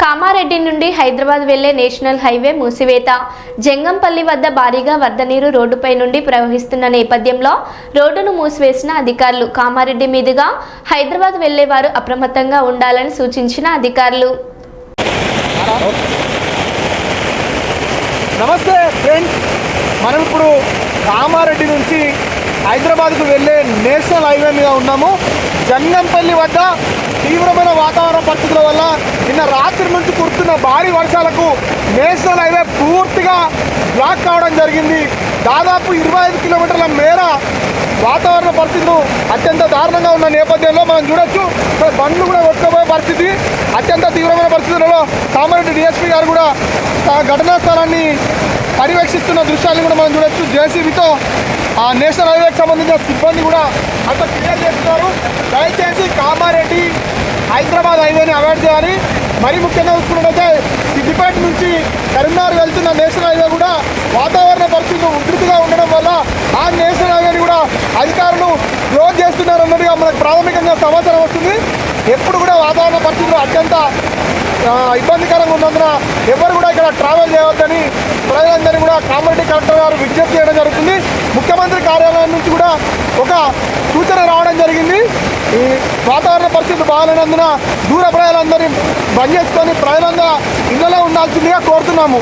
కామారెడ్డి నుండి హైదరాబాద్ వెళ్లే national highway మూసివేత. Jangampalli వద్ద భారీగా వరద నీరు రోడ్డుపై నుండి ప్రవహిస్తున్న నేపథ్యంలో రోడ్డును మూసివేసిన అధికారులు. కామారెడ్డి మీదుగా హైదరాబాద్ వెళ్లేవారు అప్రమత్తంగా ఉండాలని సూచించిన అధికారులు. నమస్తే ఫ్రెండ్స్, మనం ఇప్పుడు కామారెడ్డి నుంచి హైదరాబాద్కు వెళ్ళే నేషనల్ హైవే మీద ఉన్నాము. జంగంపల్లి వద్ద తీవ్రమైన వాతావరణ పరిస్థితుల వల్ల నిన్న రాత్రి నుంచి కురుస్తున్న భారీ వర్షాలకు నేషనల్ హైవే పూర్తిగా బ్లాక్ కావడం జరిగింది. దాదాపు 25 కిలోమీటర్ల మేర వాతావరణ పరిస్థితులు అత్యంత దారుణంగా ఉన్న నేపథ్యంలో మనం చూడొచ్చు, బండ్లు కూడా కొట్టుకుపోయే పరిస్థితి. అత్యంత తీవ్రమైన పరిస్థితులలో కామారెడ్డి డిఎస్పీ గారు కూడా ఘటనా స్థలాన్ని పర్యవేక్షిస్తున్న దృశ్యాన్ని కూడా మనం చూడొచ్చు. జేసీబీతో ఆ నేషనల్ హైవేకి సంబంధించిన సిబ్బంది కూడా అంత క్లియర్ చేస్తున్నారు. దయచేసి కామారెడ్డి హైదరాబాద్ హైవేని అవాయిడ్ చేయాలి. మరీ ముఖ్యంగా చూసుకున్నట్లయితే సిద్దిపేట నుంచి కరీంనగర్ వెళ్తున్న నేషనల్ హైవే కూడా వాతావరణ పరిస్థితులు ఉధృతిగా ఉండడం వల్ల ఆ నేషనల్ హైవేని కూడా అధికారులు క్లోజ్ చేస్తున్నారు అన్నట్టుగా మనకు ప్రాథమికంగా సమాచారం వస్తుంది. ఎప్పుడు కూడా వాతావరణ పరిస్థితులు అత్యంత ఇబ్బందికరంగా ఉన్నందున ఎవరు కూడా ఇక్కడ ట్రావెల్ చేయవద్దని ప్రజలందరినీ కూడా కామారెడ్డి కలెక్టర్ గారు విజ్ఞప్తి చేయడం జరుగుతుంది. ముఖ్యమంత్రి కార్యాలయం నుంచి కూడా ఒక సూచన రావడం జరిగింది. ఈ వాతావరణ పరిస్థితులు బాగాలేనందున దూర ప్రజలందరినీ బంద్ చేసుకొని ప్రజలందరూ ఇళ్లలో ఉండాల్సిందిగా కోరుతున్నాము.